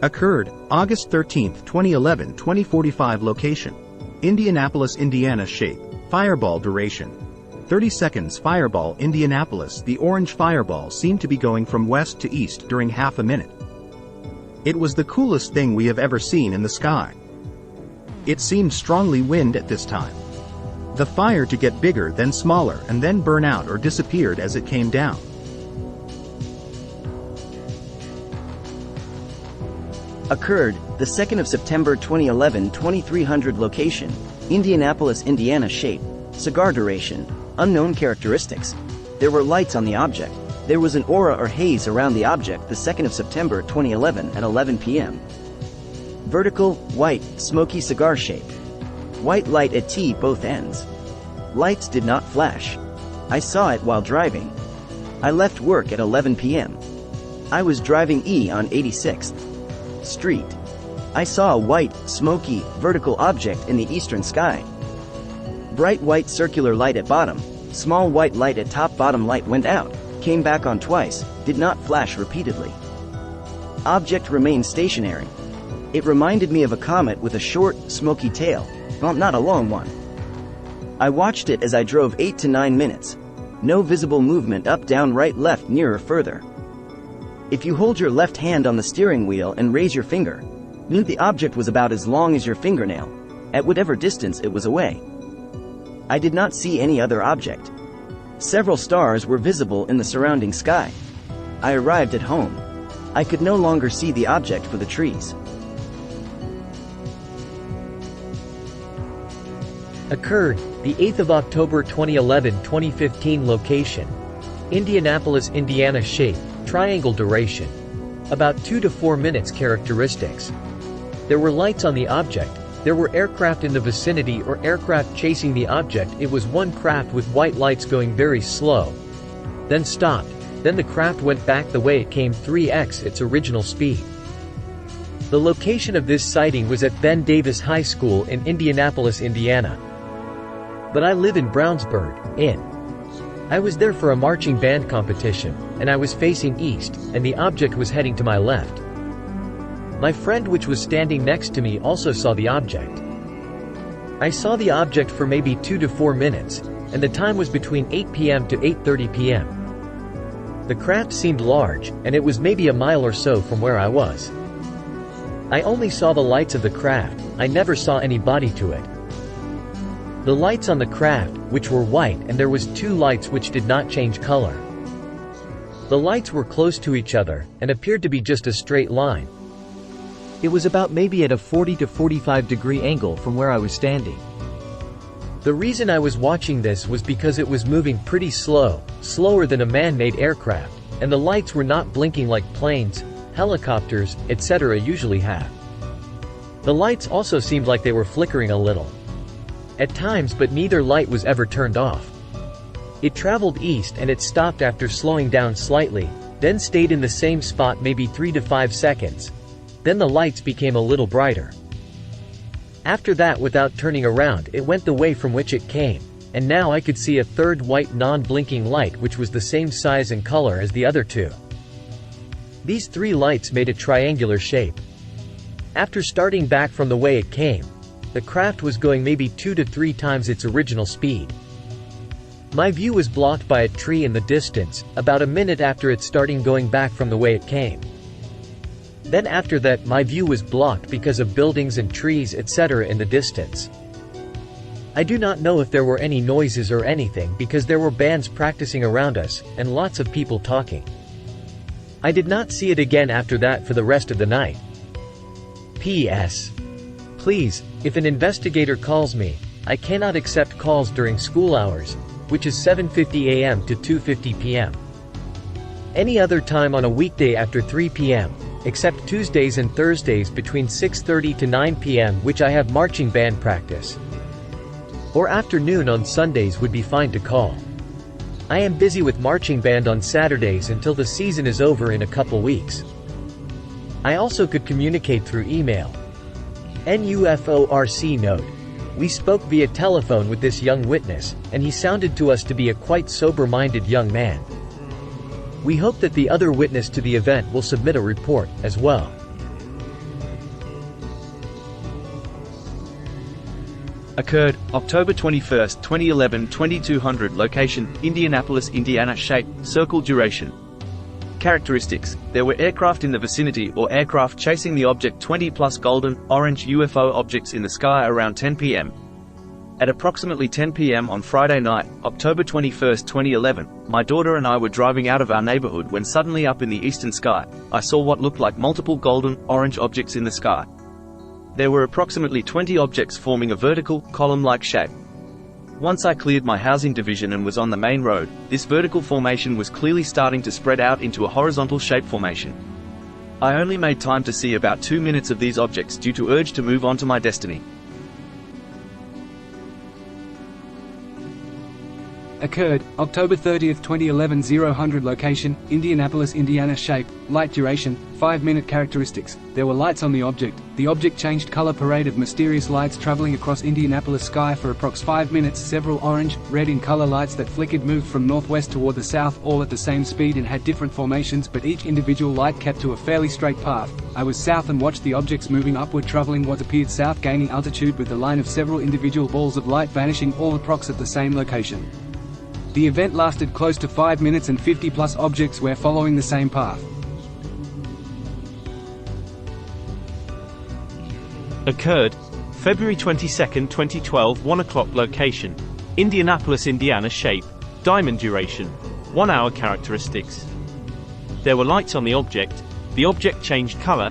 Occurred, August 13, 2011, 20:45 location. Indianapolis, Indiana. Shape, fireball. Duration, 30 seconds. Fireball, Indianapolis. The orange fireball seemed to be going from west to east during half a minute. It was the coolest thing we have ever seen in the sky. It seemed strongly wind at this time. The fire to get bigger, then smaller, and then burn out or disappeared as it came down. Occurred, the 2nd of September 2011, 2300 location, Indianapolis, Indiana. Shape, cigar. Duration, unknown. Characteristics. There were lights on the object. There was an aura or haze around the object the 2nd of September 2011 at 11 p.m. Vertical, white, smoky cigar shape. White light at T both ends. Lights did not flash. I saw it while driving. I left work at 11 p.m. I was driving E on 86th Street. I saw a white, smoky, vertical object in the eastern sky. Bright white circular light at bottom, small white light at top. Bottom light went out, came back on twice, did not flash repeatedly. Object remained stationary. It reminded me of a comet with a short, smoky tail, well, not a long one. I watched it as I drove 8 to 9 minutes. No visible movement up, down, right, left, near or further. If you hold your left hand on the steering wheel and raise your finger, the object was about as long as your fingernail, at whatever distance it was away. I did not see any other object. Several stars were visible in the surrounding sky. I arrived at home. I could no longer see the object for the trees. Occurred, the 8th of October 2011, 2015 location, Indianapolis, Indiana. Shape, triangle. Duration, about 2 to 4 minutes. Characteristics. There were lights on the object. There were aircraft in the vicinity or aircraft chasing the object. It was one craft with white lights going very slow, then stopped. Then the craft went back the way it came, 3x its original speed. The location of this sighting was at Ben Davis High School in Indianapolis, Indiana. But I live in Brownsburg, I was there for a marching band competition, and I was facing east, and the object was heading to my left. My friend which was standing next to me also saw the object. I saw the object for maybe 2 to 4 minutes, and the time was between 8 p.m. to 8:30 p.m. The craft seemed large, and it was maybe a mile or so from where I was. I only saw the lights of the craft, I never saw any body to it. The lights on the craft, which were white, and there was 2 lights which did not change color. The lights were close to each other, and appeared to be just a straight line. It was about maybe at a 40 to 45 degree angle from where I was standing. The reason I was watching this was because it was moving pretty slow, slower than a man-made aircraft, and the lights were not blinking like planes, helicopters, etc. usually have. The lights also seemed like they were flickering a little at times, but neither light was ever turned off. It traveled east and it stopped after slowing down slightly, then stayed in the same spot maybe 3 to 5 seconds. Then the lights became a little brighter. After that, without turning around, it went the way from which it came, and now I could see a third white non-blinking light which was the same size and color as the other 2. These 3 lights made a triangular shape. After starting back from the way it came, the craft was going maybe 2 to 3 times its original speed. My view was blocked by a tree in the distance, about a minute after it starting going back from the way it came. Then after that, my view was blocked because of buildings and trees, etc. in the distance. I do not know if there were any noises or anything because there were bands practicing around us, and lots of people talking. I did not see it again after that for the rest of the night. P.S. Please, if an investigator calls me, I cannot accept calls during school hours, which is 7:50 a.m. to 2:50 p.m. Any other time on a weekday after 3 p.m., except Tuesdays and Thursdays between 6:30 to 9 p.m., which I have marching band practice. Or afternoon on Sundays would be fine to call. I am busy with marching band on Saturdays until the season is over in a couple weeks. I also could communicate through email. NUFORC note. We spoke via telephone with this young witness, and he sounded to us to be a quite sober-minded young man. We hope that the other witness to the event will submit a report, as well. Occurred, October 21, 2011, 2200. Location, Indianapolis, Indiana. Shape, circle. Duration. Characteristics: there were aircraft in the vicinity or aircraft chasing the object. 20+ golden, orange UFO objects in the sky around 10 p.m. At approximately 10 p.m. on Friday night, October 21, 2011, my daughter and I were driving out of our neighborhood when suddenly up in the eastern sky, I saw what looked like multiple golden, orange objects in the sky. There were approximately 20 objects forming a vertical, column-like shape. Once I cleared my housing division and was on the main road, this vertical formation was clearly starting to spread out into a horizontal shape formation. I only made time to see about 2 minutes of these objects due to urge to move on to my destiny. Occurred, October 30, 2011. 0000. Location, Indianapolis, Indiana. Shape, light. Duration, 5-minute. Characteristics: there were lights on the object. The object changed color. Parade of mysterious lights traveling across Indianapolis sky for approx 5 minutes. Several orange, red in color lights that flickered moved from northwest toward the south, all at the same speed and had different formations, but each individual light kept to a fairly straight path. I was south and watched the objects moving upward, traveling what appeared south, gaining altitude with the line of several individual balls of light vanishing, all approx at the same location. The event lasted close to 5 minutes and 50+ objects were following the same path. Occurred, February 22, 2012. 1 o'clock. Location, Indianapolis, Indiana. Shape, diamond. Duration, 1 hour. Characteristics: there were lights on the object changed color,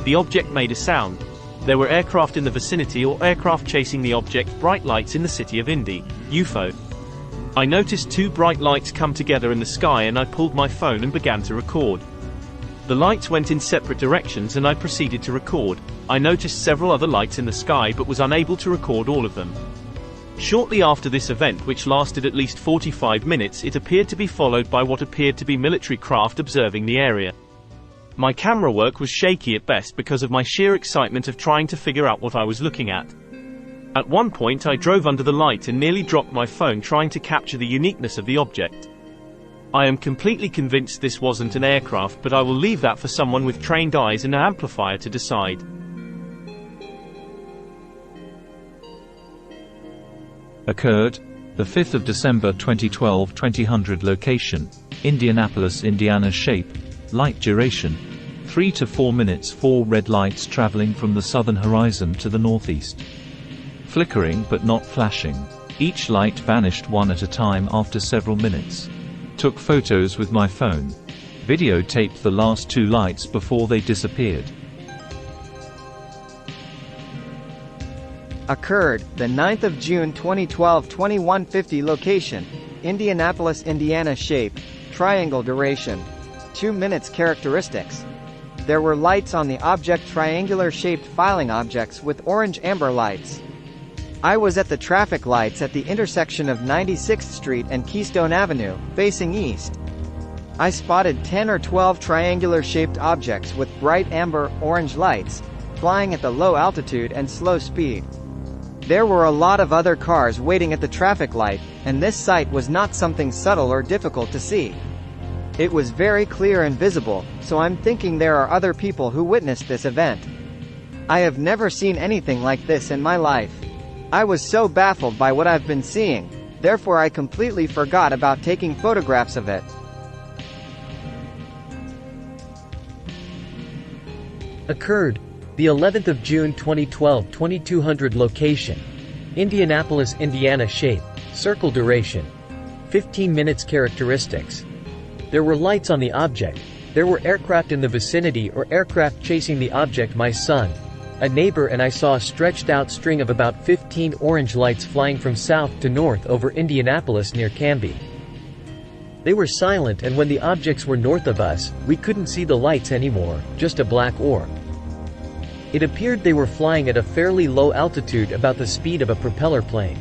the object made a sound, there were aircraft in the vicinity or aircraft chasing the object. Bright lights in the city of Indy, UFO. I noticed 2 bright lights come together in the sky and I pulled my phone and began to record. The lights went in separate directions and I proceeded to record. I noticed several other lights in the sky but was unable to record all of them. Shortly after this event, which lasted at least 45 minutes, it appeared to be followed by what appeared to be military craft observing the area. My camera work was shaky at best because of my sheer excitement of trying to figure out what I was looking at. At one point I drove under the light and nearly dropped my phone trying to capture the uniqueness of the object. I am completely convinced this wasn't an aircraft, but I will leave that for someone with trained eyes and an amplifier to decide. Occurred, the 5th of December 2012. 2000. Location, Indianapolis, Indiana. Shape, light. Duration, 3 to 4 minutes. 4 red lights traveling from the southern horizon to the northeast. Flickering but not flashing. Each light vanished one at a time after several minutes. Took photos with my phone. Videotaped the last 2 lights before they disappeared. Occurred, the 9th of June 2012. 2150. Location, Indianapolis, Indiana. Shape, triangle. Duration, 2 minutes. Characteristics: there were lights on the object. Triangular-shaped filing objects with orange amber lights. I was at the traffic lights at the intersection of 96th Street and Keystone Avenue, facing east. I spotted 10 or 12 triangular-shaped objects with bright amber, orange lights, flying at the low altitude and slow speed. There were a lot of other cars waiting at the traffic light, and this sight was not something subtle or difficult to see. It was very clear and visible, so I'm thinking there are other people who witnessed this event. I have never seen anything like this in my life. I was so baffled by what I've been seeing, therefore I completely forgot about taking photographs of it. Occurred, the 11th of June 2012. 2200. Location, Indianapolis, Indiana. Shape, circle. Duration, 15 minutes. Characteristics: there were lights on the object. There were aircraft in the vicinity or aircraft chasing the object. My son, a neighbor, and I saw a stretched out string of about 15 orange lights flying from south to north over Indianapolis near Canby. They were silent, and when the objects were north of us, we couldn't see the lights anymore, just a black orb. It appeared they were flying at a fairly low altitude, about the speed of a propeller plane.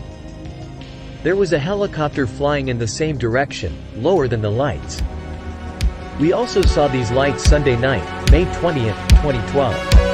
There was a helicopter flying in the same direction, lower than the lights. We also saw these lights Sunday night, May 20, 2012.